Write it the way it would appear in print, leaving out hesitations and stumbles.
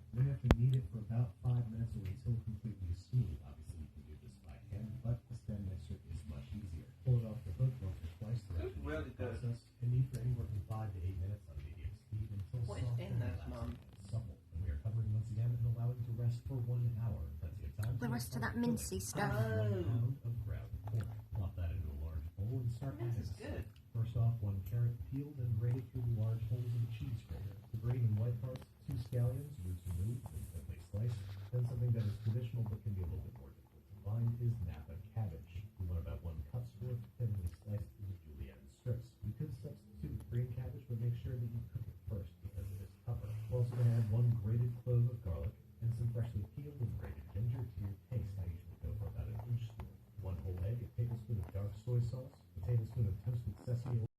You have to knead it for about 5 minutes or until completely smooth. Obviously, you can do this by hand, but the stand mixer is much easier. Pull it off the hook once or twice throughout the Really good. process, and knead for anywhere from 5 to 8 minutes on medium speed until What is soft in and this, relaxing Mom? and supple. And we are covering once again and allowing to rest for 1 hour. Plenty of time. The rest of that mincy stuff. 1 pound of ground pork. Plop that into a large bowl and start This adding is good. First off, 1 carrot peeled and grated through the large holes in the cheese grater. The green and white parts, 2 scallions, roots removed and thinly sliced. Then something that is traditional but can be a little bit more difficult to find is Napa cabbage. We want about 1 cup's worth thinly sliced into julienne strips. You could substitute green cabbage, but make sure that you cook it first because it is tougher. We're also going to add 1 grated clove of garlic and some freshly